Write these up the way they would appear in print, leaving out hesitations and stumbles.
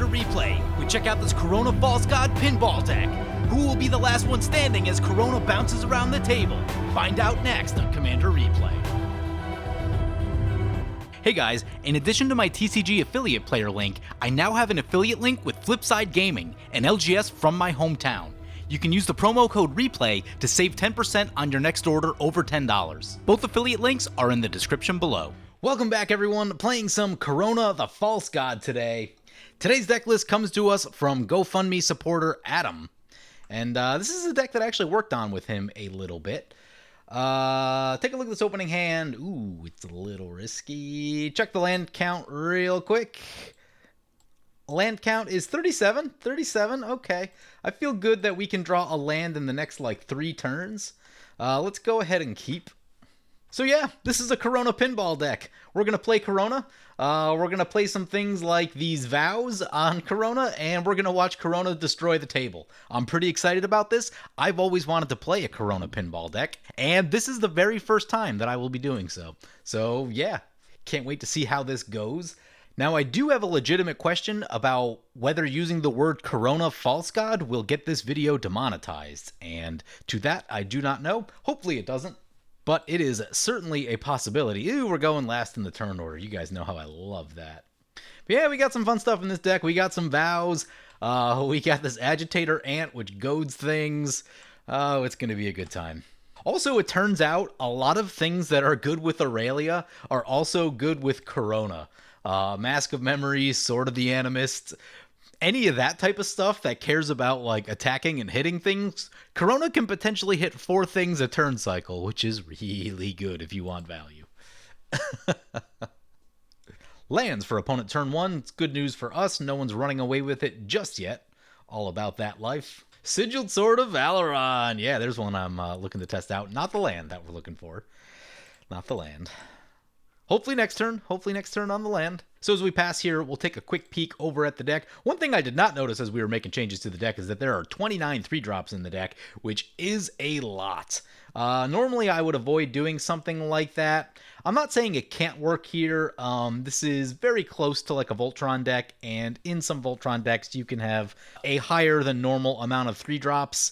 Replay, we check out this Karona False God Pinball deck. Who will be the last one standing as Karona bounces around the table? Find out next on Commander Replay. Hey guys, in addition to my TCG affiliate player link, I now have an affiliate link with Flipside Gaming, an LGS from my hometown. You can use the promo code REPLAY to save 10% on your next order over $10. Both affiliate links are in the description below. Welcome back everyone, playing some Karona the False God today. Today's deck list comes to us from GoFundMe supporter Adam. And this is a deck that I actually worked on with him a little bit. Take a look at this opening hand. Ooh, it's a little risky. Check the land count real quick. Land count is 37. 37, okay. I feel good that we can draw a land in the next, like, 3 turns. Let's go ahead and keep. So yeah, this is a Karona pinball deck. We're going to play Karona. We're going to play some things like these vows on Karona, and we're going to watch Karona destroy the table. I'm pretty excited about this. I've always wanted to play a Karona pinball deck, and this is the very first time that I will be doing so. So yeah, can't wait to see how this goes. Now, I do have a legitimate question about whether using the word Karona False God will get this video demonetized, and to that, I do not know. Hopefully it doesn't. But it is certainly a possibility. Ooh, we're going last in the turn order. You guys know how I love that. But yeah, we got some fun stuff in this deck. We got some vows. We got this agitator ant, which goads things. Oh, it's going to be a good time. Also, it turns out a lot of things that are good with Aurelia are also good with Karona. Mask of Memories, Sword of the Animist, any of that type of stuff that cares about like attacking and hitting things, Karona can potentially hit 4 things a turn cycle, which is really good if you want value. Lands for opponent turn 1. It's good news for us. No one's running away with it just yet. All about that life. Sigiled Sword of Valoron. Yeah, there's one I'm looking to test out. Not the land that we're looking for. Not the land. Hopefully next turn. Hopefully next turn on the land. So as we pass here, we'll take a quick peek over at the deck. One thing I did not notice as we were making changes to the deck is that there are 29 3-drops in the deck, which is a lot. Normally I would avoid doing something like that. I'm not saying it can't work here. This is very close to like a Voltron deck, and in some Voltron decks you can have a higher than normal amount of 3-drops.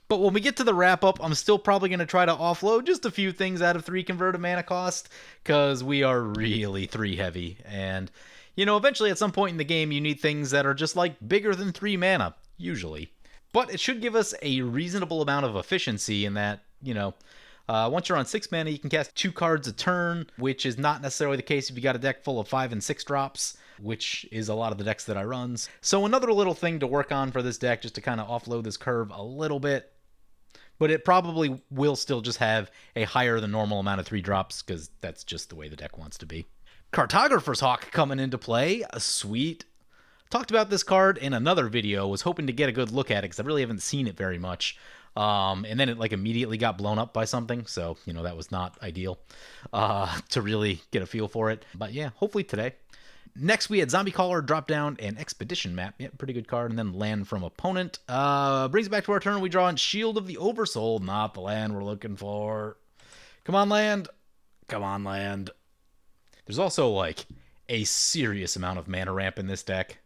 But when we get to the wrap-up, I'm still probably going to try to offload just a few things out of 3 converted mana cost, because we are really 3 heavy. And, you know, eventually at some point in the game, you need things that are just, like, bigger than 3 mana, usually. But it should give us a reasonable amount of efficiency in that, you know, once you're on 6 mana, you can cast 2 cards a turn, which is not necessarily the case if you got a deck full of 5 and 6 drops, which is a lot of the decks that I run. So another little thing to work on for this deck, just to kind of offload this curve a little bit. But it probably will still just have a higher than normal amount of 3-drops, because that's just the way the deck wants to be. Cartographer's Hawk coming into play. Sweet. Talked about this card in another video. Was hoping to get a good look at it, because I really haven't seen it very much. And then it like immediately got blown up by something. So, you know, that was not ideal to really get a feel for it. But yeah, hopefully today. Next, we had Zombie Caller drop down an Expedition map. Yeah, pretty good card. And then land from opponent. Brings it back to our turn. We draw in Shield of the Oversoul. Not the land we're looking for. Come on, land. Come on, land. There's also, like, a serious amount of mana ramp in this deck.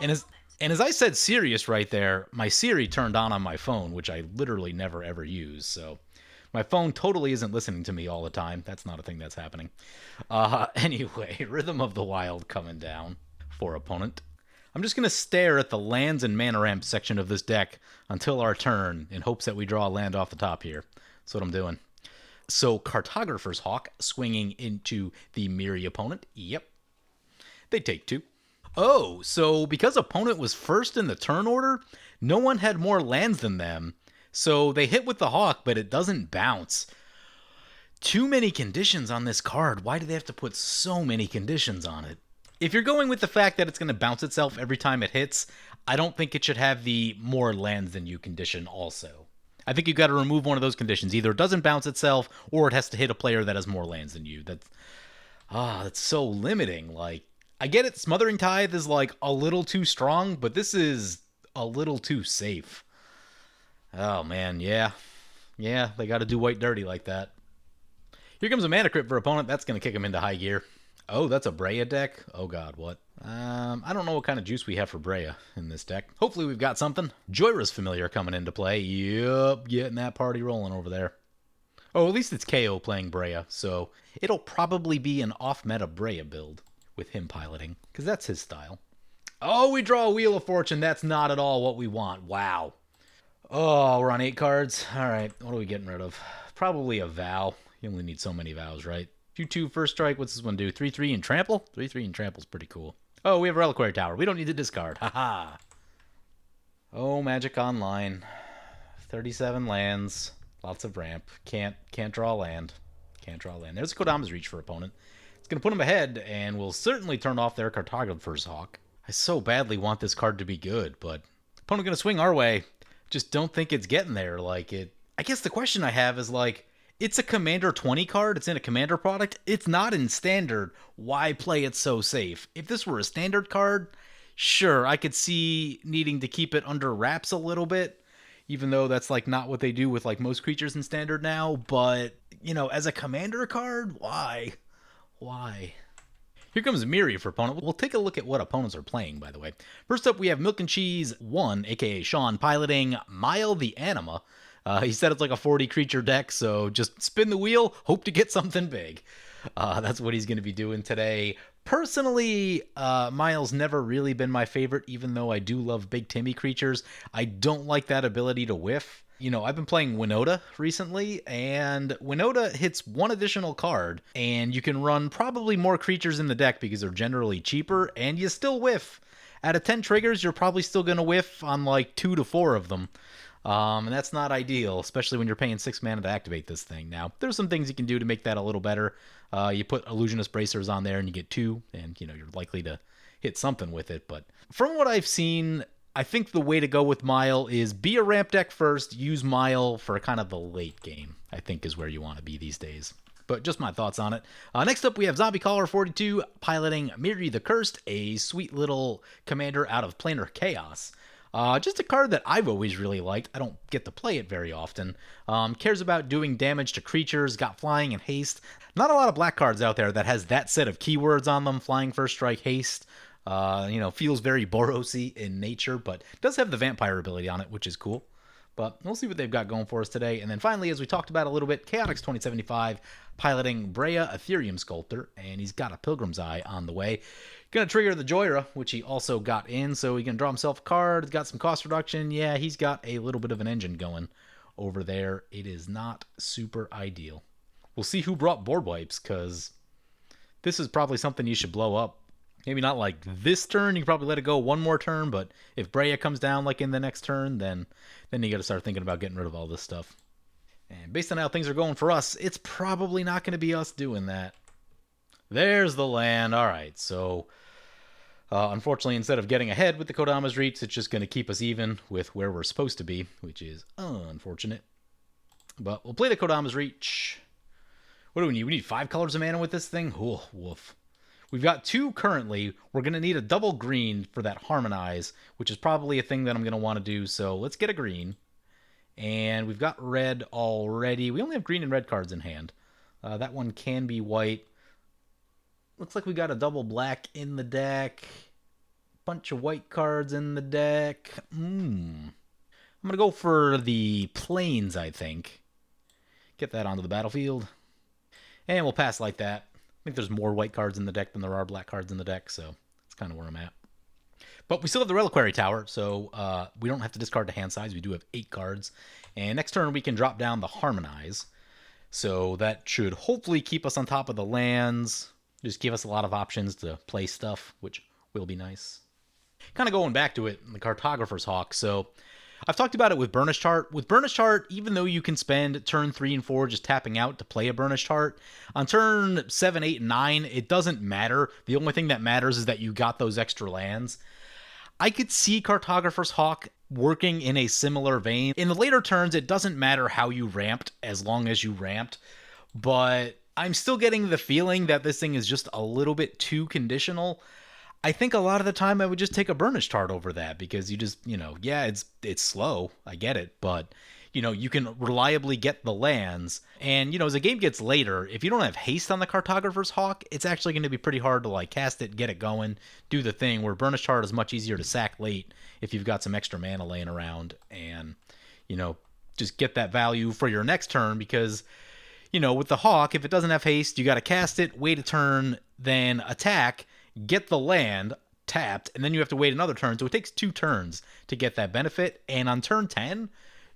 And as I said serious right there, my Siri turned on my phone, which I literally never, ever use, so... My phone totally isn't listening to me all the time. That's not a thing that's happening. Anyway, Rhythm of the Wild coming down for opponent. I'm just going to stare at the lands and mana ramp section of this deck until our turn in hopes that we draw a land off the top here. That's what I'm doing. So Cartographer's Hawk swinging into the Mirri opponent. Yep. They take 2. Oh, so because opponent was first in the turn order, no one had more lands than them. So they hit with the Hawk, but it doesn't bounce. Too many conditions on this card. Why do they have to put so many conditions on it? If you're going with the fact that it's going to bounce itself every time it hits, I don't think it should have the more lands than you condition also. I think you've got to remove one of those conditions. Either it doesn't bounce itself, or it has to hit a player that has more lands than you. That's so limiting. Like, I get it, Smothering Tithe is like a little too strong, but this is a little too safe. Oh, man, yeah. Yeah, they got to do white dirty like that. Here comes a mana crypt for opponent. That's going to kick him into high gear. Oh, that's a Breya deck? Oh god, what? I don't know what kind of juice we have for Breya in this deck. Hopefully we've got something. Joyra's familiar coming into play. Yup, getting that party rolling over there. Oh, at least it's KO playing Breya, so it'll probably be an off-meta Breya build with him piloting, because that's his style. Oh, we draw a Wheel of Fortune. That's not at all what we want. Wow. Oh, we're on 8 cards. All right, what are we getting rid of? Probably a Vow. You only need so many vows, right? 2/2 first strike. What's this one do? 3/3 and trample? 3/3 and trample's pretty cool. Oh, we have a Reliquary Tower. We don't need to discard. Haha. Oh, Magic Online. 37 lands. Lots of ramp. Can't draw land. Can't draw land. There's a Kodama's Reach for opponent. It's going to put them ahead, and will certainly turn off their Cartographer's Hawk. I so badly want this card to be good, but opponent going to swing our way. Just don't think it's getting there. Like it. I guess the question I have is like, it's a Commander 20 card. It's in a Commander product. It's not in Standard. Why play it so safe? If this were a Standard card, sure, I could see needing to keep it under wraps a little bit, even though that's like not what they do with like most creatures in Standard now. But, you know, as a Commander card, why? Why? Here comes Mirri for opponent. We'll take a look at what opponents are playing, by the way. First up, we have Milk and Cheese 1, aka Sean, piloting Mayael the Anima. He said it's like a 40 creature deck, so just spin the wheel, hope to get something big. That's what he's going to be doing today. Personally, Mayael's never really been my favorite, even though I do love big Timmy creatures. I don't like that ability to whiff. You know, I've been playing Winota recently, and Winota hits one additional card, and you can run probably more creatures in the deck because they're generally cheaper, and you still whiff. Out of 10 triggers, you're probably still going to whiff on like 2 to 4 of them. And that's not ideal, especially when you're paying 6 mana to activate this thing. Now, there's some things you can do to make that a little better. You put Illusionist Bracers on there and you get 2, and, you know, you're likely to hit something with it. But from what I've seen, I think the way to go with Mayael is be a ramp deck first, use Mayael for kind of the late game, I think is where you want to be these days. But just my thoughts on it. Next up, we have Zombie Caller 42 piloting Mirri the Cursed, a sweet little commander out of Planar Chaos. Just a card that I've always really liked. I don't get to play it very often. Cares about doing damage to creatures, got flying and haste. Not a lot of black cards out there that has that set of keywords on them. Flying, first strike, haste. You know, feels very Boros-y in nature, but does have the vampire ability on it, which is cool. But we'll see what they've got going for us today. And then finally, as we talked about a little bit, Chaotix 2075 piloting Breya, Ethereum Sculptor, and he's got a Pilgrim's Eye on the way. Gonna trigger the Joyra, which he also got in, so he can draw himself a card. He's got some cost reduction. Yeah, he's got a little bit of an engine going over there. It is not super ideal. We'll see who brought board wipes, because this is probably something you should blow up. Maybe not like this turn, you can probably let it go one more turn, but if Breya comes down like in the next turn, then you gotta start thinking about getting rid of all this stuff. And based on how things are going for us, it's probably not going to be us doing that. There's the land. All right, so unfortunately, instead of getting ahead with the Kodama's Reach, it's just going to keep us even with where we're supposed to be, which is unfortunate. But we'll play the Kodama's Reach. What do we need? We need 5 colors of mana with this thing? Oh, woof. We've got 2 currently. We're going to need a double green for that Harmonize, which is probably a thing that I'm going to want to do. So let's get a green. And we've got red already. We only have green and red cards in hand. That one can be white. Looks like we got a double black in the deck. Bunch of white cards in the deck. I'm going to go for the plains, I think. Get that onto the battlefield. And we'll pass like that. I think there's more white cards in the deck than there are black cards in the deck, so that's kind of where I'm at. But we still have the Reliquary Tower, so we don't have to discard the hand size. We do have 8 cards. And next turn, we can drop down the Harmonize. So that should hopefully keep us on top of the lands. Just give us a lot of options to play stuff, which will be nice. Kind of going back to it, the Cartographer's Hawk. So I've talked about it with Burnished Heart. With Burnished Heart, even though you can spend turn 3 and 4 just tapping out to play a Burnished Heart, on turn 7, 8, and 9, it doesn't matter. The only thing that matters is that you got those extra lands. I could see Cartographer's Hawk working in a similar vein. In the later turns, it doesn't matter how you ramped as long as you ramped, but I'm still getting the feeling that this thing is just a little bit too conditional. I think a lot of the time I would just take a Burnished Heart over that because you just, you know, yeah, it's slow. I get it, but you can reliably get the lands. And, as the game gets later, if you don't have haste on the Cartographer's Hawk, it's actually going to be pretty hard to, cast it, get it going, do the thing, where Burnished Heart is much easier to sack late if you've got some extra mana laying around and, just get that value for your next turn because, with the Hawk, if it doesn't have haste, you got to cast it, wait a turn, then attack, get the land tapped, and then you have to wait another turn. So it takes 2 turns to get that benefit. And on turn 10,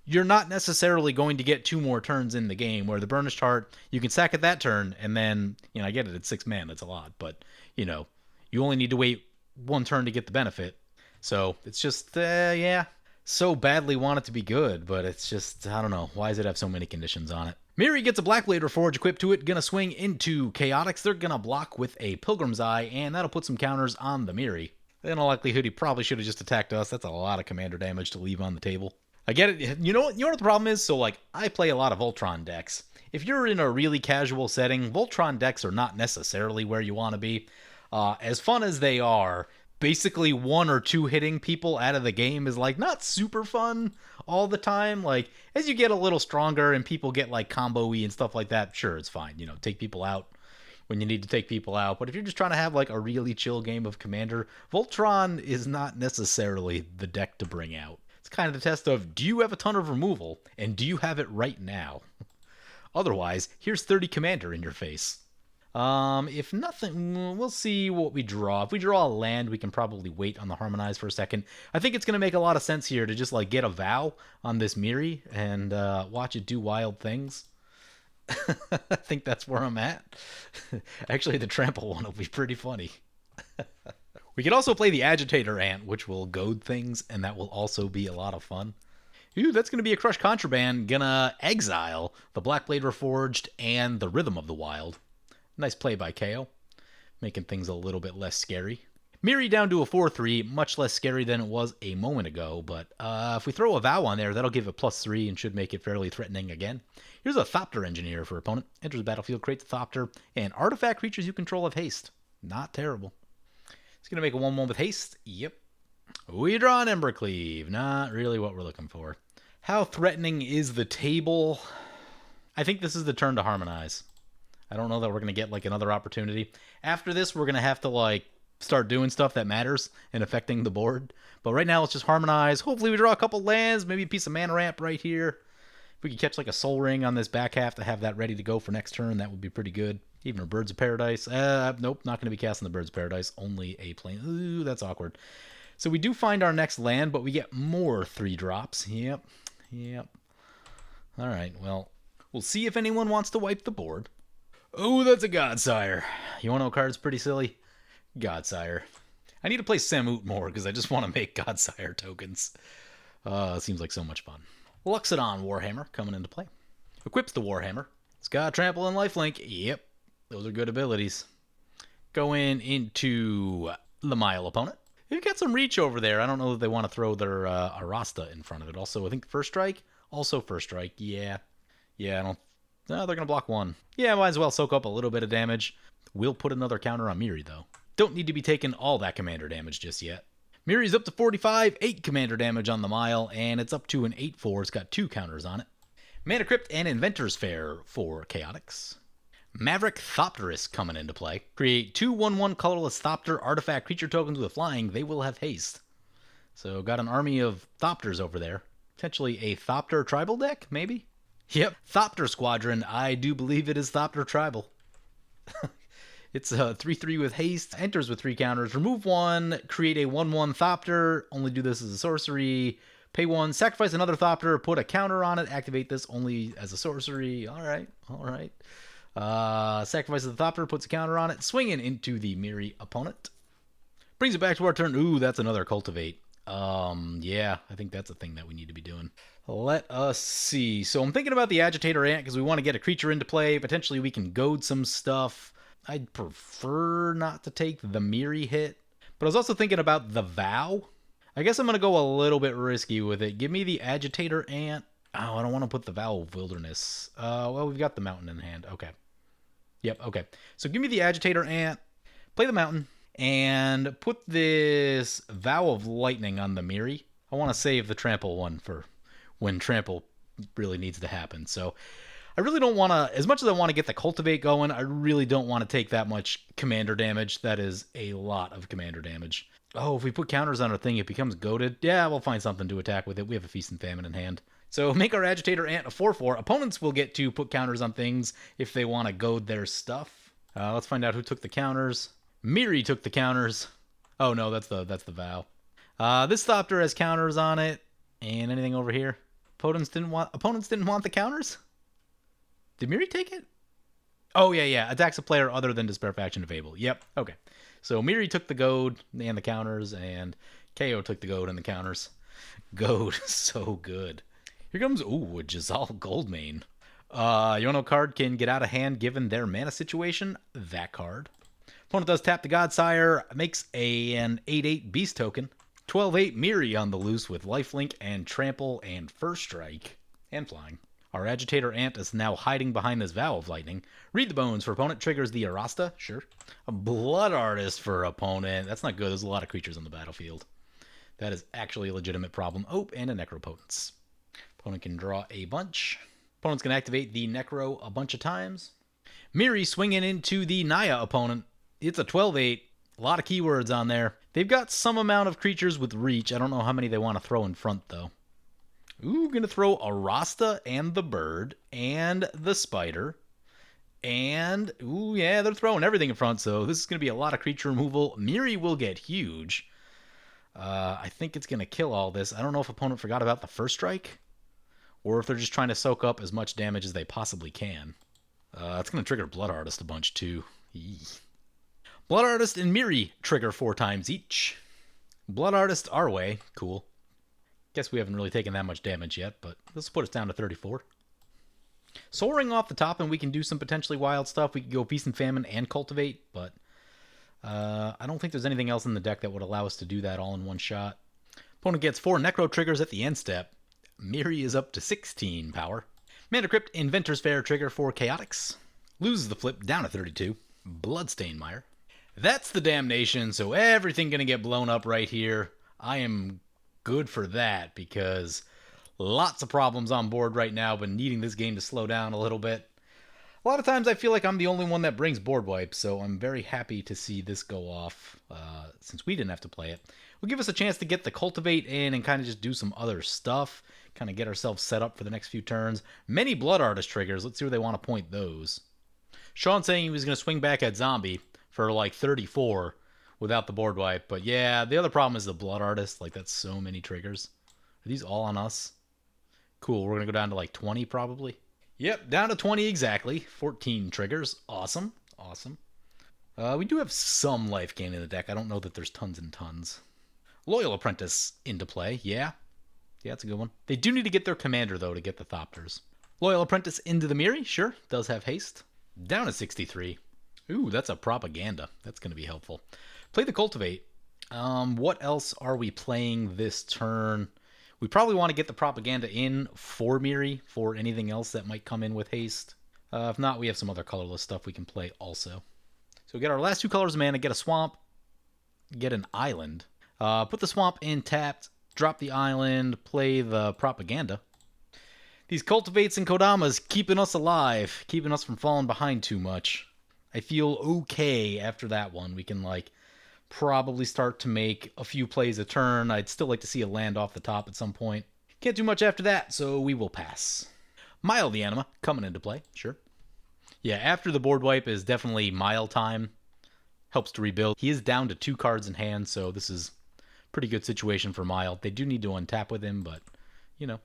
you're not necessarily going to get 2 more turns in the game, where the Burnished Heart, you can sack it that turn, and then, I get it, it's 6 mana, that's a lot, but, you only need to wait 1 turn to get the benefit. So it's just, so badly want it to be good, but it's just, I don't know, why does it have so many conditions on it? Mirri gets a Blackblade Reforged equipped to it, gonna swing into Chaotix. They're gonna block with a Pilgrim's Eye, and that'll put some counters on the Mirri. In all likelihood, he probably should have just attacked us. That's a lot of commander damage to leave on the table. I get it. You know what the problem is? So, I play a lot of Voltron decks. If you're in a really casual setting, Voltron decks are not necessarily where you want to be. As fun as they are, basically 1 or 2 hitting people out of the game is, not super fun all the time. As you get a little stronger and people get, combo-y and stuff like that, sure, it's fine. Take people out when you need to take people out. But if you're just trying to have, a really chill game of Commander, Voltron is not necessarily the deck to bring out. It's kind of the test of, do you have a ton of removal, and do you have it right now? Otherwise, here's 30 Commander in your face. If nothing, we'll see what we draw. If we draw a land, we can probably wait on the Harmonize for a second. I think it's going to make a lot of sense here to just, get a vow on this Mirri and watch it do wild things. I think that's where I'm at. Actually, the trample one will be pretty funny. We can also play the Agitator Ant, which will goad things, and that will also be a lot of fun. Ooh, that's going to be a Crush Contraband. Gonna exile the Blackblade Reforged and the Rhythm of the Wild. Nice play by KO, making things a little bit less scary. Mirri down to a 4-3, much less scary than it was a moment ago, but if we throw a Vow on there, that'll give it +3 and should make it fairly threatening again. Here's a Thopter Engineer for opponent. Enters the battlefield, creates a Thopter, and artifact creatures you control have haste. Not terrible. It's going to make a 1-1 with haste. Yep. We draw an Embercleave. Not really what we're looking for. How threatening is the table? I think this is the turn to Harmonize. I don't know that we're going to get, another opportunity. After this, we're going to have to, start doing stuff that matters and affecting the board. But right now, let's just Harmonize. Hopefully, we draw a couple lands, maybe a piece of Mana Ramp right here. If we could catch, a Soul Ring on this back half to have that ready to go for next turn, that would be pretty good. Even a Birds of Paradise. Nope, not going to be casting the Birds of Paradise. Only a plane. Ooh, that's awkward. So we do find our next land, but we get more 3-drops. Yep. All right, well, we'll see if anyone wants to wipe the board. Oh, that's a Godsire. You want to know a card's pretty silly? Godsire. I need to play Samut more because I just want to make Godsire tokens. It seems like so much fun. Luxodon Warhammer coming into play. Equips the Warhammer. It's got Trample and Lifelink. Yep, those are good abilities. Going into the Mayael opponent. They've got some reach over there. I don't know if they want to throw their Arasta in front of it. Also, I think First Strike. Also First Strike. Yeah, I don't... No, they're going to block 1. Yeah, might as well soak up a little bit of damage. We'll put another counter on Mirri, though. Don't need to be taking all that commander damage just yet. Mirri's up to 45, 8 commander damage on the Mayael, and it's up to an 8-4. It's got 2 counters on it. Mana Crypt and Inventor's Fair for Chaotix. Maverick Thopterus coming into play. Create 2 1/1 colorless Thopter artifact creature tokens with flying. They will have haste. So got an army of Thopters over there. Potentially a Thopter tribal deck, maybe? Yep, Thopter Squadron. I do believe it is Thopter Tribal. It's a 3-3 with haste, enters with 3 counters. Remove 1, create a 1/1 Thopter. Only do this as a sorcery. Pay 1, sacrifice another Thopter, put a counter on it, activate this only as a sorcery. All right. Sacrifices the Thopter, puts a counter on it, swinging into the Mirri opponent. Brings it back to our turn. Ooh, that's another Cultivate. Yeah, I think that's a thing that we need to be doing. Let us see. So I'm thinking about the Agitator Ant because we want to get a creature into play. Potentially we can goad some stuff. I'd prefer not to take the Mirri hit. But I was also thinking about the Vow. I guess I'm going to go a little bit risky with it. Give me the Agitator Ant. Oh, I don't want to put the Vow of Wilderness. Well, we've got the Mountain in hand. Okay. Yep, okay. So give me the Agitator Ant. Play the Mountain. And put this Vow of Lightning on the Mirri. I want to save the Trample one for when Trample really needs to happen. So I really don't want to, as much as I want to get the cultivate going, I really don't want to take that much commander damage. That is a lot of commander damage. Oh, if we put counters on our thing, it becomes goaded. Yeah, we'll find something to attack with it. We have a Feast and Famine in hand. So make our Agitator Ant a 4/4. Opponents will get to put counters on things if they want to goad their stuff. Let's find out who took the counters. Mirri took the counters. Oh no, that's the Vow. This Thopter has counters on it. And anything over here? Opponents didn't want the counters? Did Mirri take it? Oh yeah. Attacks a player other than Despair Faction of Fable. Yep. Okay. So Mirri took the goad and the counters, and KO took the goad and the counters. Goad, so good. Here comes, a Jazal Goldmane. Yono card can get out of hand given their mana situation. That card. Opponent does tap the Godsire, makes an 8/8 Beast token. 12/8 Mirri on the loose with Lifelink and Trample and First Strike. And flying. Our Agitator Ant is now hiding behind this Vow of Lightning. Read the Bones for opponent triggers the Arasta. Sure. A Blood Artist for opponent. That's not good. There's a lot of creatures on the battlefield. That is actually a legitimate problem. Oh, and a Necropotence. Opponent can draw a bunch. Opponents can activate the Necro a bunch of times. Mirri swinging into the Naya opponent. It's a 12/8. A lot of keywords on there. They've got some amount of creatures with reach. I don't know how many they want to throw in front, though. Ooh, gonna throw a Rasta and the bird and the spider. And, ooh, yeah, they're throwing everything in front, so this is gonna be a lot of creature removal. Mirri will get huge. I think it's gonna kill all this. I don't know if opponent forgot about the First Strike, or if they're just trying to soak up as much damage as they possibly can. It's gonna trigger Blood Artist a bunch, too. Eee. Blood Artist and Mirri trigger 4 times each. Blood Artist our way. Cool. Guess we haven't really taken that much damage yet, but this will put us down to 34. Soaring off the top, and we can do some potentially wild stuff. We could go Feast and Famine and Cultivate, but I don't think there's anything else in the deck that would allow us to do that all in one shot. Opponent gets 4 Necro triggers at the end step. Mirri is up to 16 power. Mana Crypt Inventor's Fair trigger for Chaotix. Loses the flip down to 32. Bloodstain Mire. That's the damnation, so everything gonna get blown up right here. I am good for that, because lots of problems on board right now, but needing this game to slow down a little bit. A lot of times I feel like I'm the only one that brings board wipes, so I'm very happy to see this go off, since we didn't have to play it. Will give us a chance to get the Cultivate in and kind of just do some other stuff, kind of get ourselves set up for the next few turns. Many Blood Artist triggers. Let's see where they want to point those. Sean saying he was going to swing back at Zombie for like 34 without the board wipe. But yeah, the other problem is the Blood Artist. Like, that's so many triggers. Are these all on us? Cool, we're going to go down to like 20 probably. Yep, down to 20 exactly. 14 triggers. Awesome. Awesome. We do have some life gain in the deck. I don't know that there's tons and tons. Loyal Apprentice into play. Yeah. Yeah, that's a good one. They do need to get their commander, though, to get the Thopters. Loyal Apprentice into the Mirri. Sure, does have haste. Down to 63. Ooh, that's a Propaganda. That's going to be helpful. Play the Cultivate. What else are we playing this turn? We probably want to get the Propaganda in for Mirri, for anything else that might come in with haste. If not, we have some other colorless stuff we can play also. So we get our last 2 colors of mana, get a Swamp, get an Island. Put the Swamp in tapped, drop the Island, play the Propaganda. These Cultivates and Kodamas keeping us alive, keeping us from falling behind too much. I feel okay after that one. We can, like, probably start to make a few plays a turn. I'd still like to see a land off the top at some point. Can't do much after that, so we will pass. Mayael the Anima coming into play, sure. Yeah, after the board wipe is definitely Mayael time. Helps to rebuild. He is down to 2 cards in hand, so this is a pretty good situation for Mayael. They do need to untap with him, but, you know.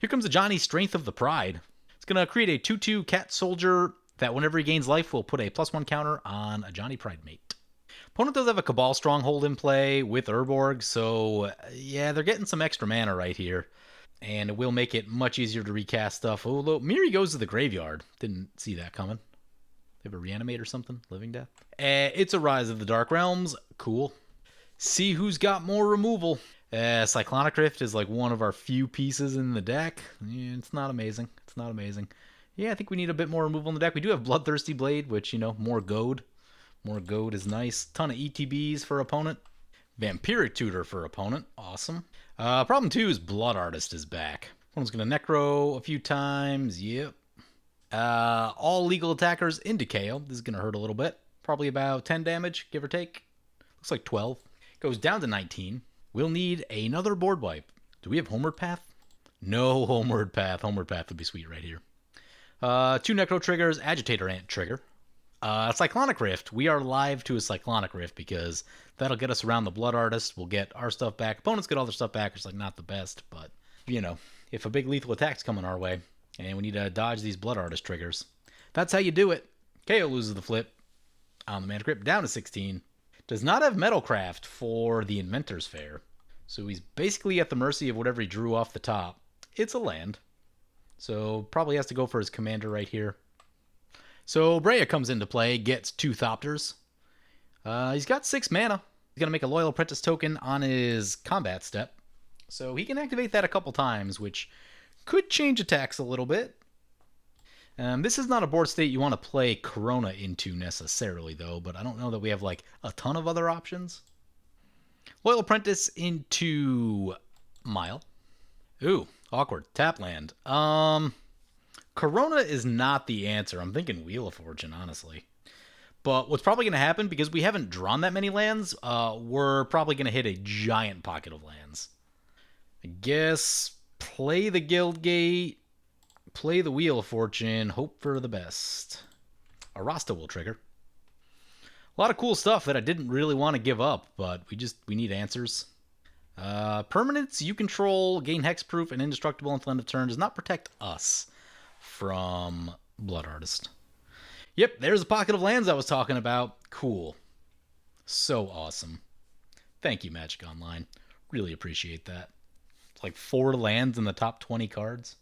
Here comes a Johnny Strength of the Pride. It's going to create a 2/2 Cat Soldier that whenever he gains life will put a +1 counter on a Johnny Pride mate. Opponent does have a Cabal Stronghold in play with Urborg, so yeah, they're getting some extra mana right here. And it will make it much easier to recast stuff. Although Mirri goes to the graveyard. Didn't see that coming. They have a Reanimate or something? Living Death? It's a Rise of the Dark Realms. Cool. See who's got more removal. Cyclonic Rift is like one of our few pieces in the deck. Yeah, it's not amazing. It's not amazing. Yeah, I think we need a bit more removal in the deck. We do have Bloodthirsty Blade, which, you know, more goad. More goad is nice. Ton of ETBs for opponent. Vampiric Tutor for opponent. Awesome. Problem 2 is Blood Artist is back. Opponent's going to Necro a few times. Yep. All legal attackers into KO. This is going to hurt a little bit. Probably about 10 damage, give or take. Looks like 12. Goes down to 19. We'll need another board wipe. Do we have Homeward Path? No Homeward Path. Homeward Path would be sweet right here. 2 Necro triggers, Agitator Ant trigger. Cyclonic Rift. We are live to a Cyclonic Rift because that'll get us around the Blood Artist. We'll get our stuff back. Opponents get all their stuff back, which is like not the best, but you know, if a big lethal attack's coming our way and we need to dodge these Blood Artist triggers, that's how you do it. KO loses the flip on the Mana Crypt, down to 16. Does not have Metalcraft for the Inventor's Fair, so he's basically at the mercy of whatever he drew off the top. It's a land, so probably has to go for his commander right here. So Breya comes into play, gets 2 Thopters. He's got 6 mana. He's going to make a Loyal Apprentice token on his combat step. So he can activate that a couple times, which could change attacks a little bit. This is not a board state you want to play Karona into necessarily, though, but I don't know that we have like a ton of other options. Loyal Apprentice into Mayael. Ooh, awkward. Tap land. Karona is not the answer. I'm thinking Wheel of Fortune, honestly. But what's probably going to happen, because we haven't drawn that many lands, we're probably going to hit a giant pocket of lands. I guess play the Guildgate, play the Wheel of Fortune, hope for the best. Arasta will trigger. A lot of cool stuff that I didn't really want to give up, but we need answers. Permanents you control, gain hexproof and indestructible until end of turn, does not protect us from Blood Artist. Yep, there's the pocket of lands I was talking about. Cool. So awesome. Thank you, Magic Online. Really appreciate that. It's like 4 lands in the top 20 cards.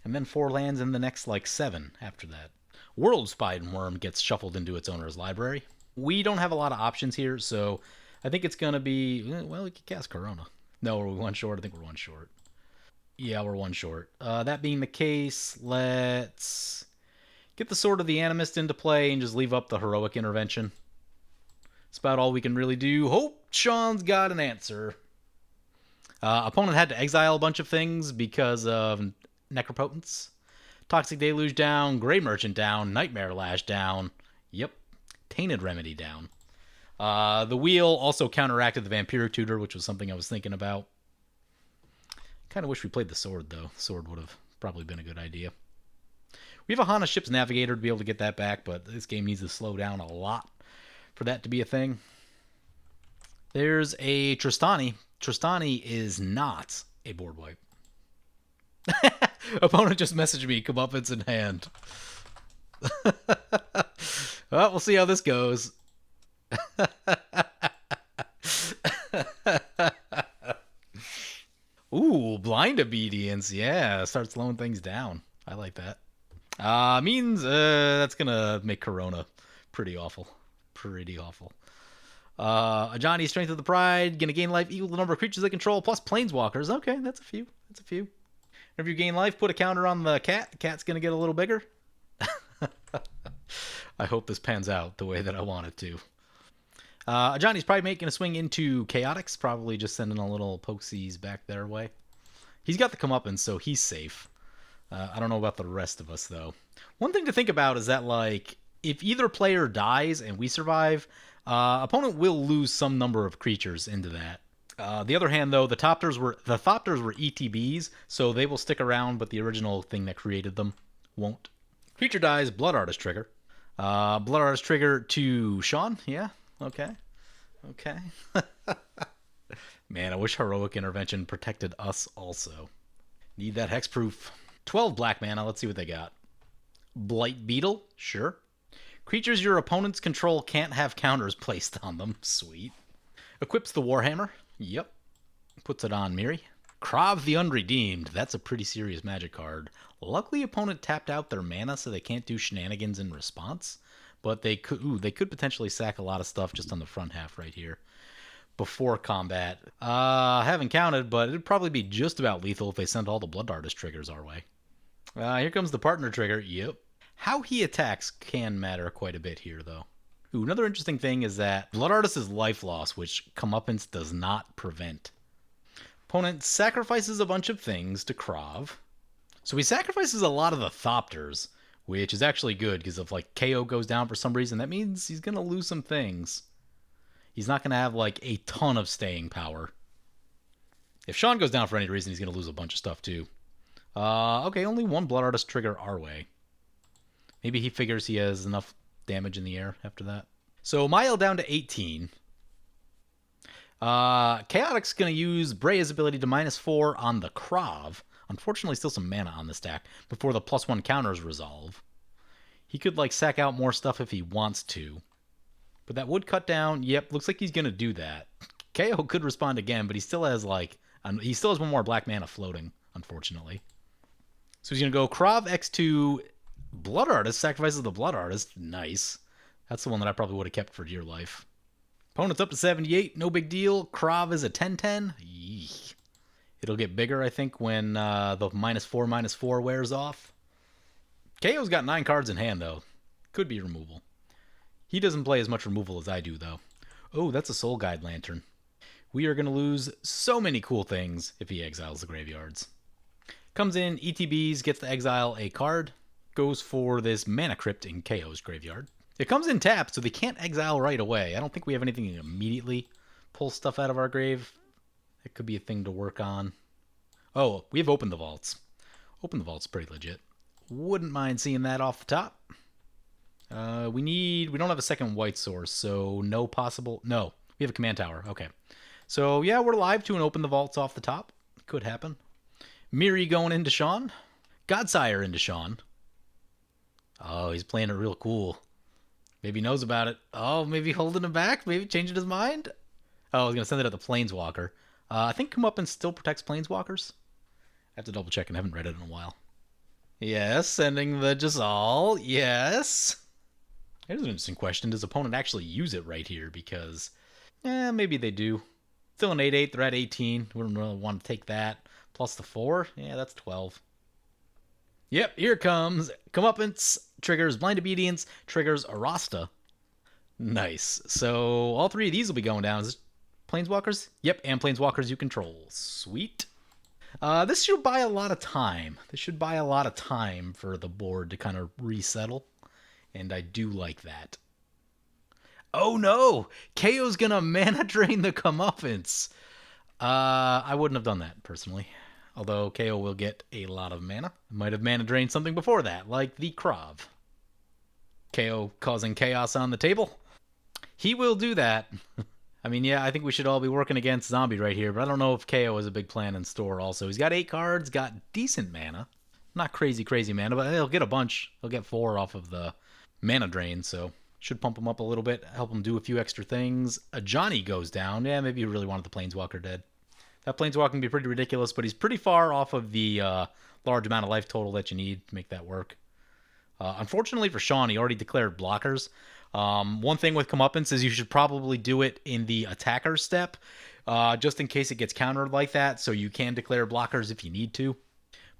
And then 4 lands in the next, like, 7 after that. World Spine Worm gets shuffled into its owner's library. We don't have a lot of options here, so I think it's going to be... Well, we could cast Karona. No, are we 1 short? I think we're 1 short. Yeah, we're 1 short. That being the case, let's get the Sword of the Animist into play and just leave up the Heroic Intervention. That's about all we can really do. Hope Sean's got an answer. Opponent had to exile a bunch of things because of Necropotence. Toxic Deluge down, Grey Merchant down, Nightmare Lash down. Yep, Tainted Remedy down. The Wheel also counteracted the Vampiric Tutor, which was something I was thinking about. Kind of wish we played the Sword, though. Sword would have probably been a good idea. We have a Hana Ship's Navigator to be able to get that back, but this game needs to slow down a lot for that to be a thing. There's a Tristani. Tristani is not a board wipe. Opponent just messaged me, comeuppance in hand. Well, we'll see how this goes. Ooh, Blind Obedience. Yeah, start slowing things down. I like that. Means that's going to make Karona pretty awful. Pretty awful. Ajani, Strength of the Pride. Going to gain life equal to the number of creatures they control, plus Planeswalkers. Okay, that's a few. That's a few. Whenever you gain life, put a counter on the cat. The cat's going to get a little bigger. I hope this pans out the way that I want it to. Johnny's probably making a swing into Chaotix, probably just sending a little Poxies back their way. He's got the comeuppance, so he's safe. I don't know about the rest of us, though. One thing to think about is that, like, if either player dies and we survive, opponent will lose some number of creatures into that. The other hand, though, the Thopters were ETBs, so they will stick around, but the original thing that created them won't. Creature dies, Blood Artist trigger. Blood Artist trigger to Sean. Yeah, okay. Okay. Man, I wish Heroic Intervention protected us also. Need that hexproof. 12 black mana, let's see what they got. Blight Beetle, sure. Creatures your opponents control can't have counters placed on them. Sweet. Equips the Warhammer. Yep. Puts it on Mirri. Krav the Unredeemed. That's a pretty serious magic card. Luckily, opponent tapped out their mana, so they can't do shenanigans in response. But they could potentially sack a lot of stuff just on the front half right here before combat. Haven't counted, but it'd probably be just about lethal if they sent all the Blood Artist triggers our way. Here comes the partner trigger. Yep. How he attacks can matter quite a bit here, though. Ooh, another interesting thing is that Blood Artist is life loss, which comeuppance does not prevent. Opponent sacrifices a bunch of things to Krav. So he sacrifices a lot of the Thopters, which is actually good because if like KO goes down for some reason, that means he's going to lose some things. He's not going to have like a ton of staying power. If Sean goes down for any reason, he's going to lose a bunch of stuff too. Okay, only one Blood Artist trigger our way. Maybe he figures he has enough damage in the air after that. So Mayael down to 18. Chaotic's going to use Breya's ability to -4 on the Krav. Unfortunately, still some mana on the stack before the +1 counters resolve. He could like sack out more stuff if he wants to. But that would cut down. Yep, looks like he's going to do that. KO could respond again, but he still has like he still has one more black mana floating, unfortunately. So he's going to go Krav X2 Blood Artist, sacrifices the Blood Artist. Nice. That's the one that I probably would have kept for dear life. Opponent's up to 78, no big deal. Krav is a 10-10. Yeesh. It'll get bigger, I think, when the -4/-4 wears off. KO's got 9 cards in hand, though. Could be removal. He doesn't play as much removal as I do, though. Oh, that's a Soul Guide Lantern. We are going to lose so many cool things if he exiles the graveyards. Comes in, ETBs, gets to exile a card. Goes for this Mana Crypt in KO's graveyard. It comes in tapped, so they can't exile right away. I don't think we have anything to immediately pull stuff out of our grave. It could be a thing to work on. Oh, we have Open the Vaults. Open the Vault's pretty legit. Wouldn't mind seeing that off the top. We don't have a second white source, so no, we have a command tower. Okay. So yeah, we're live to an Open the Vaults off the top. Could happen. Mirri going into Sean. Godsire into Sean. Oh, he's playing it real cool. Maybe he knows about it. Oh, maybe holding him back? Maybe changing his mind? Oh, I was going to send it at the Planeswalker. I think Comeuppance still protects Planeswalkers. I have to double check and haven't read it in a while. Yes, sending the Jazal. Yes. Here's an interesting question. Does opponent actually use it right here? Because, maybe they do. Still an 8/8. They're at 18. Wouldn't really want to take that. Plus the 4. Yeah, that's 12. Yep, here it comes. Comeuppance triggers Blind Obedience, triggers Arasta. Nice. So all 3 of these will be going down. Is this Planeswalkers? Yep, and Planeswalkers you control. Sweet. This should buy a lot of time. This should buy a lot of time for the board to kind of resettle. And I do like that. Oh no! KO's gonna mana drain the Comeuppance. I wouldn't have done that, personally. Although KO will get a lot of mana. Might have mana drained something before that, like the Krav. KO causing chaos on the table. He will do that. I mean, yeah, I think we should all be working against Zombie right here, but I don't know if KO has a big plan in store also. He's got 8 cards, got decent mana. Not crazy mana, but he'll get a bunch. He'll get 4 off of the mana drain, so should pump him up a little bit, help him do a few extra things. Johnny goes down. Yeah, maybe he really wanted the Planeswalker dead. That Planeswalker can be pretty ridiculous, but he's pretty far off of the large amount of life total that you need to make that work. Unfortunately for Sean, he already declared blockers. One thing with Comeuppance is you should probably do it in the attacker step, just in case it gets countered like that, so you can declare blockers if you need to.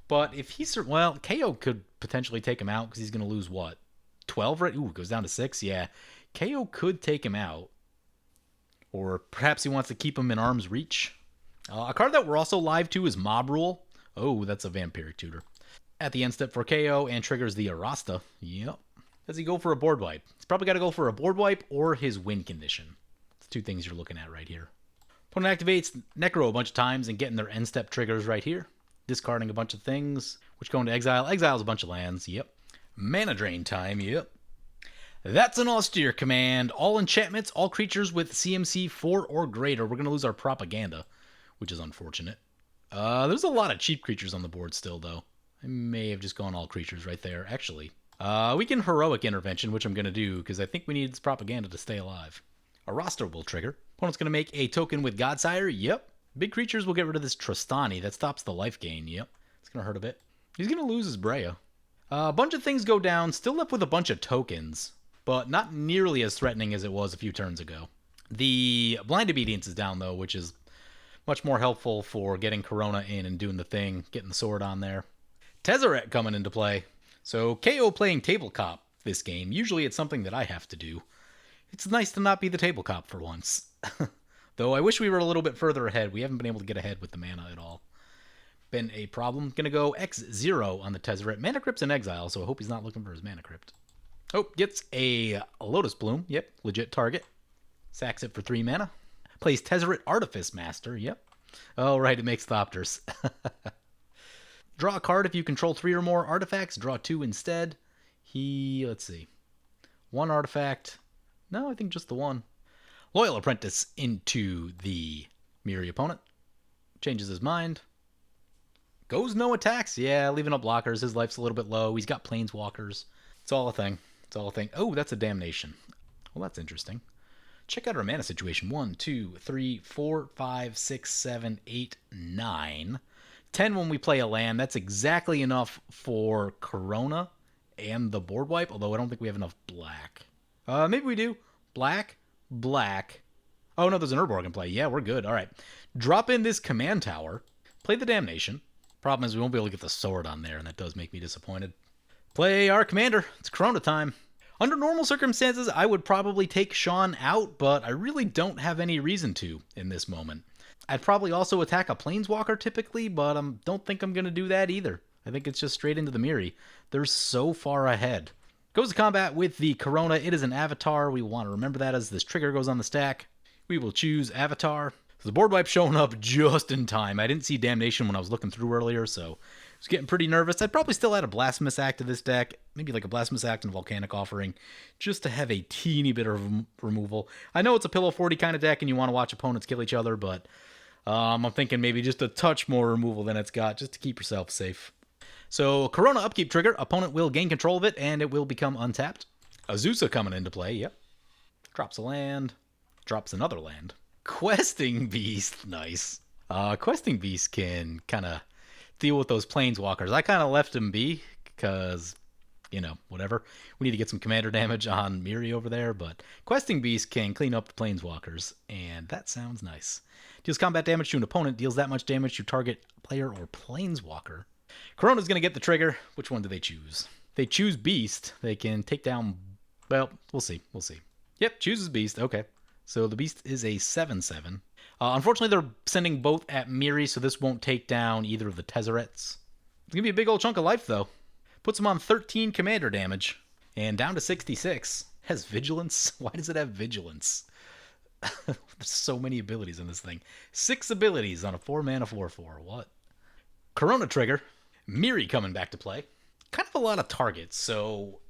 But if he's... Well, KO could potentially take him out because he's going to lose, what, 12? Right? Ooh, goes down to 6? Yeah. KO could take him out. Or perhaps he wants to keep him in arm's reach. A card that we're also live to is Mob Rule. Oh, that's a Vampiric Tutor. At the end step for KO and triggers the Arasta. Yep. Does he go for a board wipe? He's probably got to go for a board wipe or his win condition. It's 2 things you're looking at right here. Opponent activates Necro a bunch of times and getting their end step triggers right here. Discarding a bunch of things, which go into exile. Exiles a bunch of lands. Yep. Mana drain time. Yep. That's an austere command. All enchantments, all creatures with CMC 4 or greater. We're going to lose our propaganda, which is unfortunate. There's a lot of cheap creatures on the board still, though. I may have just gone all creatures right there, actually. We can Heroic Intervention, which I'm going to do, because I think we need this propaganda to stay alive. A roster will trigger. Opponent's going to make a token with Godsire. Yep. Big creatures will get rid of this Tristani. That stops the life gain. Yep. It's going to hurt a bit. He's going to lose his Breya. A bunch of things go down. Still left with a bunch of tokens, but not nearly as threatening as it was a few turns ago. The Blind Obedience is down, though, which is much more helpful for getting Karona in and doing the thing, getting the sword on there. Tezzeret coming into play. So KO playing table cop this game. Usually it's something that I have to do. It's nice to not be the table cop for once. Though I wish we were a little bit further ahead. We haven't been able to get ahead with the mana at all. Been a problem. Gonna go X0 on the Tezzeret. Mana Crypt's in exile, so I hope he's not looking for his Mana Crypt. Oh, gets a Lotus Bloom. Yep, legit target. Sacks it for 3 mana. Plays Tezzeret Artifice Master. Yep. Oh, right, it makes Thopters. Draw a card if you control 3 or more artifacts. Draw 2 instead. Let's see. 1 artifact. No, I think just the 1. Loyal Apprentice into the Mirri opponent. Changes his mind. Goes no attacks. Yeah, leaving up blockers. His life's a little bit low. He's got Planeswalkers. It's all a thing. It's all a thing. Oh, that's a Damnation. Well, that's interesting. Check out our mana situation. 1, 2, 3, 4, 5, 6, 7, 8, 9. 10 when we play a land. That's exactly enough for Karona and the board wipe, although I don't think we have enough black. Maybe we do. Black. Oh, no, there's an Urborg in play. Yeah, we're good. All right. Drop in this command tower. Play the Damnation. Problem is we won't be able to get the sword on there, and that does make me disappointed. Play our commander. It's Karona time. Under normal circumstances, I would probably take Sean out, but I really don't have any reason to in this moment. I'd probably also attack a Planeswalker typically, but I don't think I'm going to do that either. I think it's just straight into the Mirri. They're so far ahead. Goes to combat with the Karona. It is an Avatar. We want to remember that as this trigger goes on the stack. We will choose Avatar. So the board wipe showing up just in time. I didn't see Damnation when I was looking through earlier, so I was getting pretty nervous. I'd probably still add a Blasphemous Act to this deck. Maybe like a Blasphemous Act and a Volcanic Offering, just to have a teeny bit of removal. I know it's a Pillow 40 kind of deck and you want to watch opponents kill each other, but I'm thinking maybe just a touch more removal than it's got, just to keep yourself safe. So Karona upkeep trigger. Opponent will gain control of it, and it will become untapped. Azusa coming into play, yep. Drops a land. Drops another land. Questing Beast, nice. Questing Beast can kind of deal with those Planeswalkers. I kind of left him be, because, you know, whatever. We need to get some commander damage on Mirri over there, but Questing Beast can clean up the Planeswalkers, and that sounds nice. Deals combat damage to an opponent, deals that much damage to target player or Planeswalker. Karona's going to get the trigger. Which one do they choose? They choose Beast. They can take down... Well, we'll see. We'll see. Yep, chooses Beast. Okay. So the Beast is a 7/7. Unfortunately, they're sending both at Mirri, so this won't take down either of the Tezzerets. It's going to be a big old chunk of life, though. Puts him on 13 commander damage. And down to 66. Has Vigilance? Why does it have Vigilance? There's so many abilities in this thing. 6 abilities on a 4-mana 4/4. What? Karona trigger. Mirri coming back to play. Kind of a lot of targets, so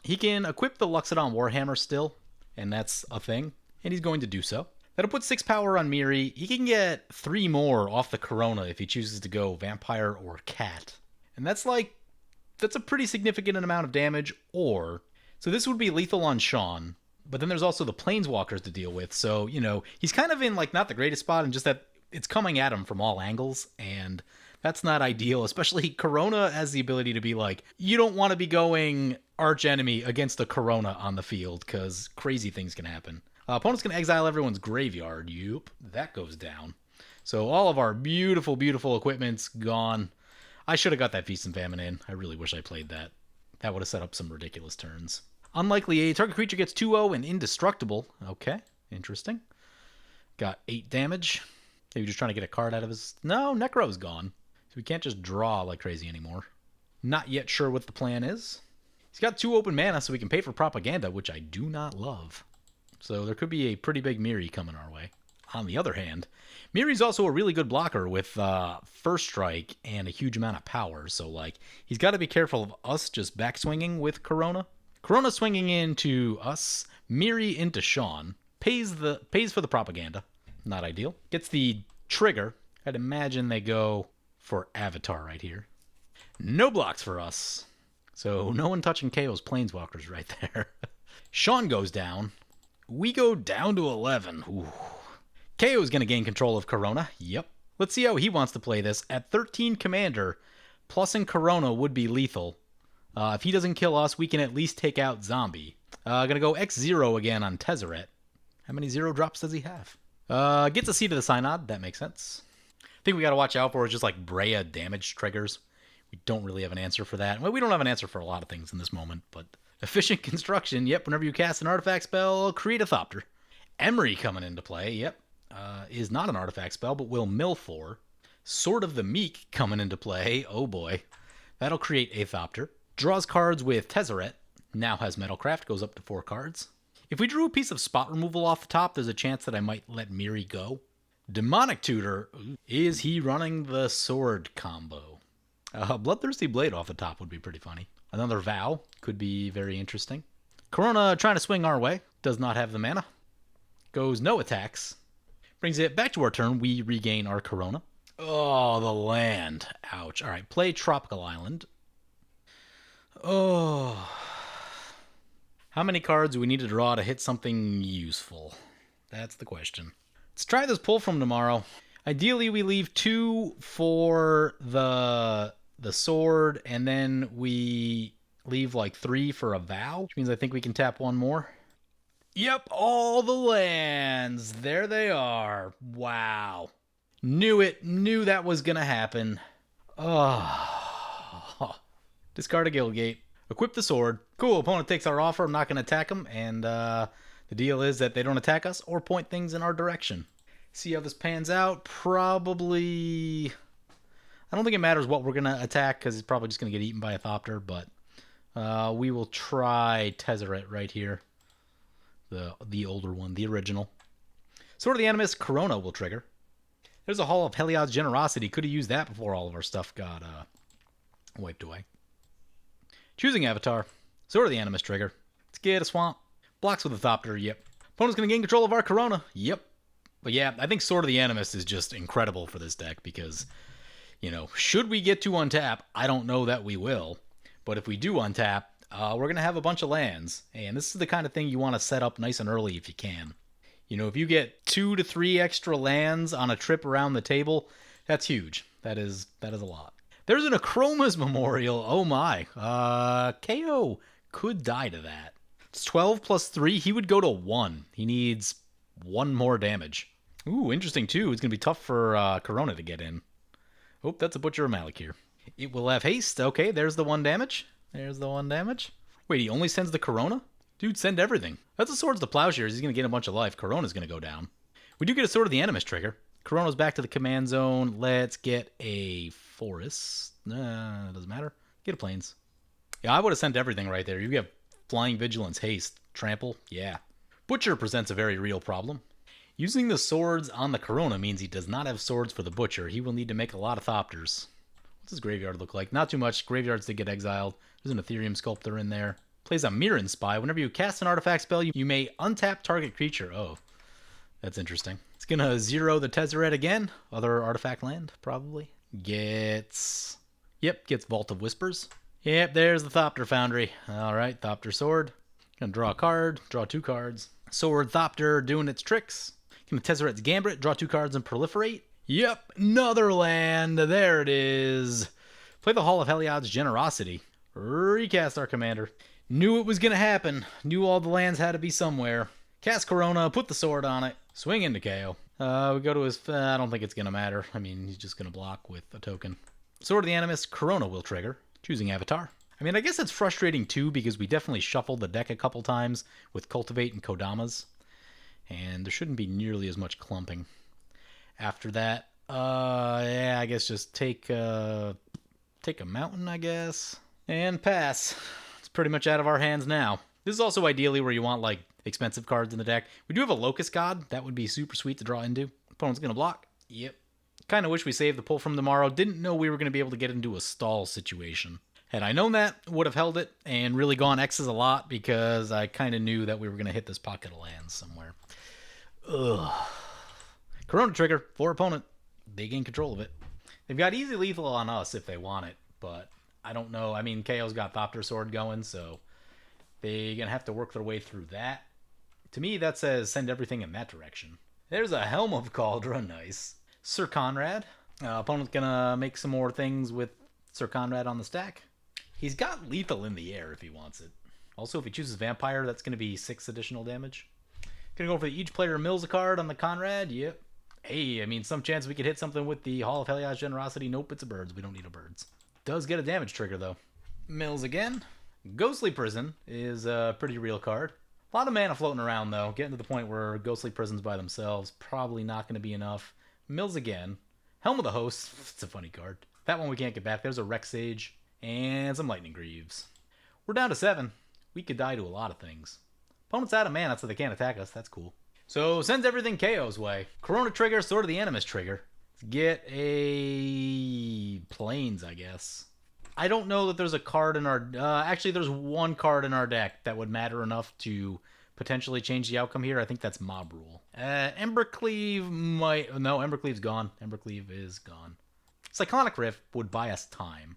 he can equip the Luxodon Warhammer still, and that's a thing, and he's going to do so. That'll put 6 power on Mirri. He can get 3 more off the Karona if he chooses to go Vampire or Cat. And that's a pretty significant amount of damage, so this would be lethal on Sean, but then there's also the Planeswalkers to deal with, so, you know, he's kind of in, not the greatest spot, and just that it's coming at him from all angles, and that's not ideal, especially Karona has the ability to be you don't want to be going arch enemy against a Karona on the field, because crazy things can happen. Opponent's going to exile everyone's graveyard. Yup, that goes down. So all of our beautiful, beautiful equipment's gone. I should have got that Feast and Famine in. I really wish I played that. That would have set up some ridiculous turns. Unlikely a target creature gets 2/0 and indestructible. Okay, interesting. Got 8 damage. Maybe just trying to get a card out of his... No, Necro's gone. So we can't just draw like crazy anymore. Not yet sure what the plan is. He's got 2 open mana, so we can pay for Propaganda, which I do not love. So there could be a pretty big Mirri coming our way. On the other hand, Mirri's also a really good blocker with First Strike and a huge amount of power. So, he's got to be careful of us just backswinging with Karona. Karona swinging into us. Mirri into Sean. Pays for the Propaganda. Not ideal. Gets the trigger. I'd imagine they go for Avatar right here. No blocks for us. So no one touching KO's Planeswalkers right there. Sean goes down. We go down to 11. Ooh. KO's going to gain control of Karona. Yep. Let's see how he wants to play this. At 13 commander, plussing Karona would be lethal. If he doesn't kill us, we can at least take out Zombie. Going to go X0 again on Tezzeret. How many 0 drops does he have? Gets a Seat of the Synod. That makes sense. I think we got to watch out for is just Breya damage triggers. We don't really have an answer for that. Well, we don't have an answer for a lot of things in this moment, but efficient construction. Yep, whenever you cast an artifact spell, create a Thopter. Emery coming into play. Yep. is not an artifact spell, but will mill 4. Sword of the Meek coming into play. Oh boy. That'll create a Thopter. Draws cards with Tezzeret. Now has Metalcraft. Goes up to 4 cards. If we drew a piece of spot removal off the top, there's a chance that I might let Mirri go. Demonic Tutor. Is he running the sword combo? Bloodthirsty Blade off the top would be pretty funny. Another Vow could be very interesting. Karona trying to swing our way. Does not have the mana. Goes no attacks. Brings it back to our turn. We regain our Karona. Oh, the land. Ouch. All right, play Tropical Island. Oh. How many cards do we need to draw to hit something useful? That's the question. Let's try this pull from tomorrow. Ideally, we leave 2 for the sword, and then we leave like 3 for a Vow, which means I think we can tap 1 more. Yep, all the lands. There they are. Wow. Knew it. Knew that was going to happen. Oh. Discard a Guildgate. Equip the sword. Cool, opponent takes our offer. I'm not going to attack them. And the deal is that they don't attack us or point things in our direction. See how this pans out. Probably... I don't think it matters what we're going to attack because it's probably just going to get eaten by a Thopter. But we will try Tezzeret right here. The older one, the original. Sword of the Animus, Karona will trigger. There's a Hall of Heliod's Generosity. Could have used that before all of our stuff got wiped away. Choosing Avatar. Sword of the Animus trigger. Let's get a Swamp. Blocks with a Thopter, yep. Opponent's going to gain control of our Karona, yep. But yeah, I think Sword of the Animus is just incredible for this deck because, you know, should we get to untap, I don't know that we will. But if we do untap, we're going to have a bunch of lands. And this is the kind of thing you want to set up nice and early if you can. You know, if you get 2 to 3 extra lands on a trip around the table, that's huge. That is a lot. There's an Akroma's Memorial. Oh my. KO could die to that. It's 12 plus 3. He would go to 1. He needs 1 more damage. Ooh, interesting too. It's going to be tough for Karona to get in. Oh, that's a Butcher of Malakir. It will have haste. Okay, there's the 1 damage. There's the 1 damage. Wait, he only sends the Karona? Dude, send everything. That's a Swords to Plowshares. He's going to get a bunch of life. Korona's going to go down. We do get a Sword of the Animus trigger. Korona's back to the command zone. Let's get a Forest. Doesn't matter. Get a Plains. Yeah, I would have sent everything right there. You have Flying Vigilance, Haste, Trample. Yeah. Butcher presents a very real problem. Using the swords on the Karona means he does not have swords for the Butcher. He will need to make a lot of Thopters. What's his graveyard look like? Not too much. Graveyards did get exiled. There's an Ethereum Sculptor in there. Plays a Mirren Spy. Whenever you cast an artifact spell, you may untap target creature. Oh, that's interesting. It's going to 0 the Tezzeret again. Other artifact land, probably. Gets Vault of Whispers. Yep, there's the Thopter Foundry. All right, Thopter Sword. Gonna draw a card, draw 2 cards. Sword Thopter doing its tricks. Gonna Tezzeret's Gambit, draw 2 cards and proliferate. Yep, another land. There it is. Play the Hall of Heliod's Generosity. Recast our commander. Knew it was gonna happen. Knew all the lands had to be somewhere. Cast Karona, put the sword on it. Swing into KO. We go to his... I don't think it's gonna matter. I mean, he's just gonna block with a token. Sword of the Animus, Karona will trigger. Choosing Avatar. I mean, I guess it's frustrating too because we definitely shuffled the deck a couple times with Cultivate and Kodamas. And there shouldn't be nearly as much clumping. After that, yeah, I guess just take a mountain, I guess. And pass. It's pretty much out of our hands now. This is also ideally where you want, like, expensive cards in the deck. We do have a Locust God. That would be super sweet to draw into. Opponent's going to block. Yep. Kind of wish we saved the pull from tomorrow. Didn't know we were going to be able to get into a stall situation. Had I known that, would have held it and really gone X's a lot because I kind of knew that we were going to hit this pocket of lands somewhere. Ugh. Karona trigger for opponent. They gain control of it. They've got easy lethal on us if they want it, but I don't know. I mean, KO's got Thopter Sword going, so they're going to have to work their way through that. To me, that says send everything in that direction. There's a Helm of Cauldron. Nice. Sir Conrad. Opponent's going to make some more things with Sir Conrad on the stack. He's got lethal in the air if he wants it. Also, if he chooses Vampire, that's going to be 6 additional damage. Going to go for each player mills a card on the Conrad. Yep. Hey, I mean, some chance we could hit something with the Hall of Heliod's Generosity. Nope, it's a birds. We don't need a birds. Does get a damage trigger, though. Mills again. Ghostly Prison is a pretty real card. A lot of mana floating around, though. Getting to the point where Ghostly Prisons by themselves probably not going to be enough. Mills again. Helm of the Host. It's a funny card. That one we can't get back. There's a Rex Sage. And some Lightning Greaves. We're down to 7. We could die to a lot of things. Opponent's out of mana, so they can't attack us. That's cool. So, sends everything KO's way. Karona trigger, Sword of the Animus trigger. Let's get a Plains, I guess. I don't know that there's a card in our... actually, there's one card in our deck that would matter enough to potentially change the outcome here. I think that's Mob Rule. Embercleave might... No, Embercleave's gone. Embercleave is gone. Cyclonic Rift would buy us time.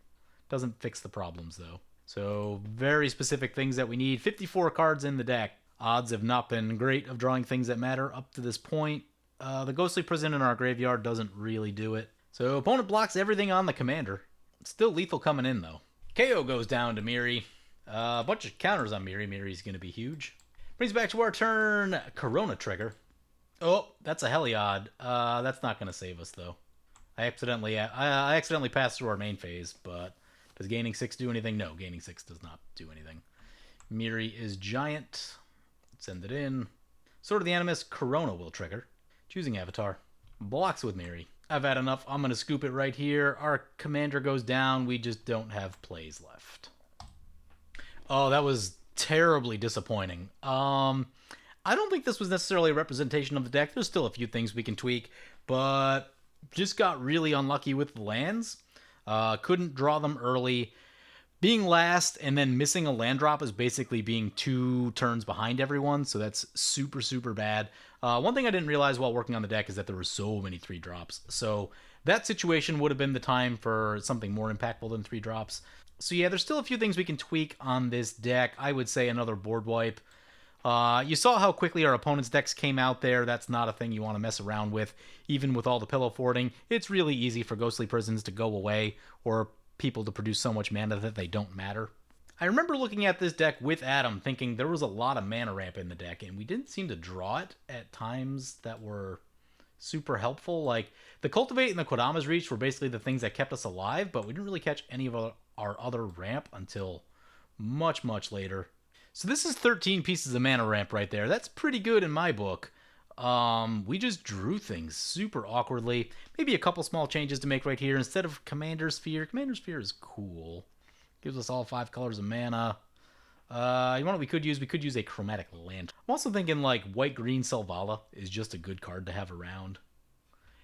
Doesn't fix the problems, though. So, very specific things that we need. 54 cards in the deck. Odds have not been great of drawing things that matter up to this point. The Ghostly Prison in our graveyard doesn't really do it. So, opponent blocks everything on the commander. Still lethal coming in, though. KO goes down to Mirri. A bunch of counters on Mirri. Mirri's going to be huge. Brings back to our turn. Karona trigger. Oh, that's a Heliod. That's not going to save us, though. I accidentally passed through our main phase, but does gaining 6 do anything? No, gaining 6 does not do anything. Mirri is giant. Send it in. Sword of the Animus, Karona will trigger. Choosing avatar. Blocks with Mirri. I've had enough. I'm going to scoop it right here. Our commander goes down. We just don't have plays left. Oh, that was terribly disappointing. I don't think this was necessarily a representation of the deck. There's still a few things we can tweak, but just got really unlucky with the lands. Couldn't draw them early. Being last and then missing a land drop is basically being 2 turns behind everyone, so that's super, super bad. One thing I didn't realize while working on the deck is that there were so many 3 drops. So that situation would have been the time for something more impactful than 3 drops. So yeah, there's still a few things we can tweak on this deck. I would say another board wipe. You saw how quickly our opponent's decks came out there. That's not a thing you want to mess around with. Even with all the pillow forwarding, it's really easy for Ghostly Prisons to go away or people to produce so much mana that they don't matter. I remember looking at this deck with Adam thinking there was a lot of mana ramp in the deck, and we didn't seem to draw it at times that were super helpful. Like, the Cultivate and the Kodama's Reach were basically the things that kept us alive, but we didn't really catch any of our other ramp until much, much later. So this is 13 pieces of mana ramp right there. That's pretty good in my book. We just drew things super awkwardly. Maybe a couple small changes to make right here. Instead of Commander Sphere, Commander Sphere is cool. Gives us all 5 colors of mana. You know what we could use? We could use a Chromatic Lantern. I'm also thinking like white-green Selvala is just a good card to have around.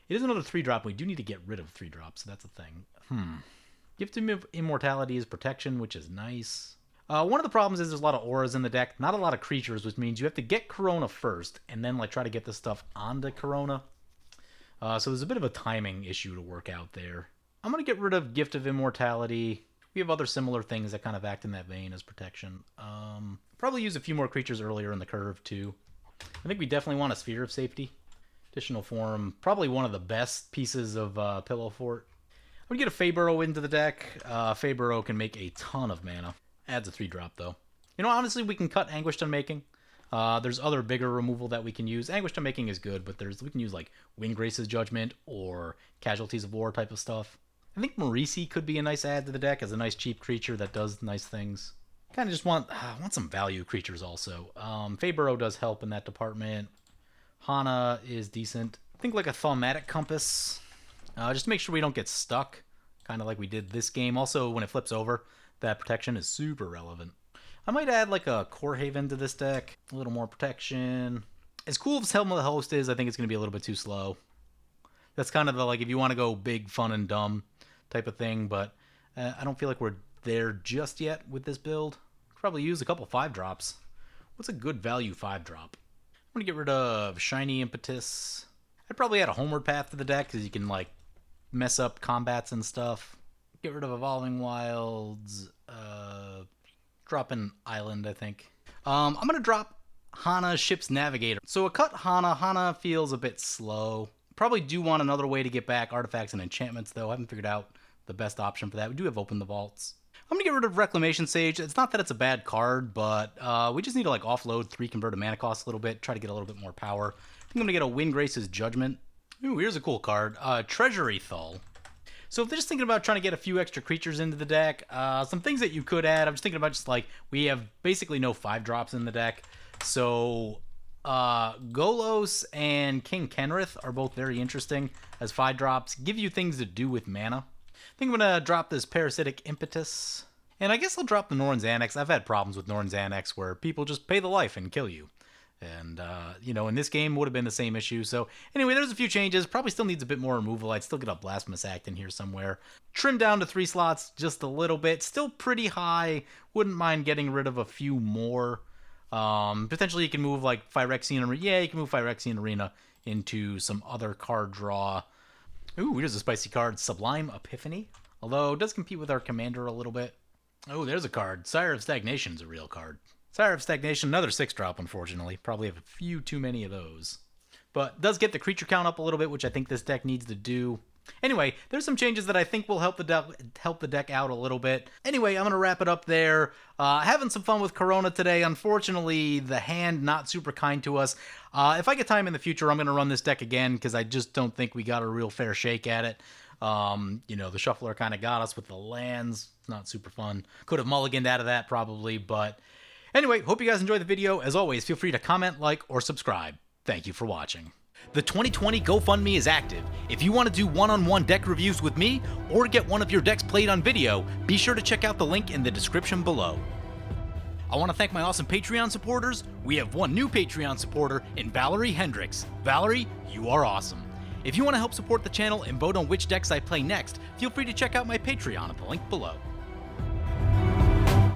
It is another 3-drop. We do need to get rid of 3 drops, so that's a thing. Gift of Immortality is protection, which is nice. One of the problems is there's a lot of auras in the deck, not a lot of creatures, which means you have to get Karona first, and then like try to get this stuff onto Karona. So there's a bit of a timing issue to work out there. I'm going to get rid of Gift of Immortality. We have other similar things that kind of act in that vein as protection. Probably use a few more creatures earlier in the curve, too. I think we definitely want a Sphere of Safety. Additional Form, probably one of the best pieces of Pillow Fort. I'm going to get a Feyburrow into the deck. Feyburrow can make a ton of mana. Adds a 3-drop, though. You know, honestly, we can cut Anguished Unmaking. There's other bigger removal that we can use. Anguished Unmaking is good, but we can use, like, Windgrace's Judgment or Casualties of War type of stuff. I think Marisi could be a nice add to the deck as a nice cheap creature that does nice things. Kind of just want some value creatures also. Feyburrow does help in that department. Hana is decent. I think like a Thaumatic Compass. Just to make sure we don't get stuck. Kind of like we did this game. Also, when it flips over, that protection is super relevant. I might add like a Core Haven to this deck. A little more protection. As cool as Helm of the Host is, I think it's going to be a little bit too slow. That's kind of the, like, if you want to go big, fun, and dumb type of thing, but I don't feel like we're there just yet with this build. Probably use a couple 5-drops. What's a good value 5-drop? I'm going to get rid of Shiny Impetus. I'd probably add a Homeward Path to the deck because you can, like, mess up combats and stuff. Get rid of Evolving Wilds. Drop an Island, I think. I'm going to drop Hana Ship's Navigator. So a cut Hana feels a bit slow. Probably do want another way to get back artifacts and enchantments, though. I haven't figured out the best option for that. We do have Open the Vaults. I'm going to get rid of Reclamation Sage. It's not that it's a bad card, but we just need to like offload 3 converted mana costs a little bit, try to get a little bit more power. I think I'm going to get a Windgrace's Judgment. Ooh, here's a cool card. Treasury Thull. So if they're just thinking about trying to get a few extra creatures into the deck, some things that you could add, I'm just thinking about just like, we have basically no 5-drops in the deck. So Golos and King Kenrith are both very interesting as 5-drops. Give you things to do with mana. I think I'm going to drop this Parasitic Impetus. And I guess I'll drop the Norn's Annex. I've had problems with Norn's Annex where people just pay the life and kill you. And, you know, in this game would have been the same issue. So, anyway, there's a few changes. Probably still needs a bit more removal. I'd still get a Blasphemous Act in here somewhere. Trim down to 3 slots just a little bit. Still pretty high. Wouldn't mind getting rid of a few more. Potentially you can move, like, Phyrexian Arena. Yeah, you can move Phyrexian Arena into some other card draw. Ooh, here's a spicy card. Sublime Epiphany. Although, it does compete with our commander a little bit. Oh, there's a card. Sire of Stagnation's a real card. Sire of Stagnation, another 6-drop, unfortunately. Probably have a few too many of those. But does get the creature count up a little bit, which I think this deck needs to do. Anyway, there's some changes that I think will help the deck out a little bit. Anyway, I'm going to wrap it up there. Having some fun with Karona today. Unfortunately, the hand not super kind to us. If I get time in the future, I'm going to run this deck again, because I just don't think we got a real fair shake at it. You know, the shuffler kind of got us with the lands. It's not super fun. Could have mulliganed out of that probably, but anyway, hope you guys enjoyed the video. As always, feel free to comment, like, or subscribe. Thank you for watching. The 2020 GoFundMe is active. If you want to do one-on-one deck reviews with me, or get one of your decks played on video, be sure to check out the link in the description below. I want to thank my awesome Patreon supporters. We have one new Patreon supporter in Valerie Hendricks. Valerie, you are awesome. If you want to help support the channel and vote on which decks I play next, feel free to check out my Patreon at the link below.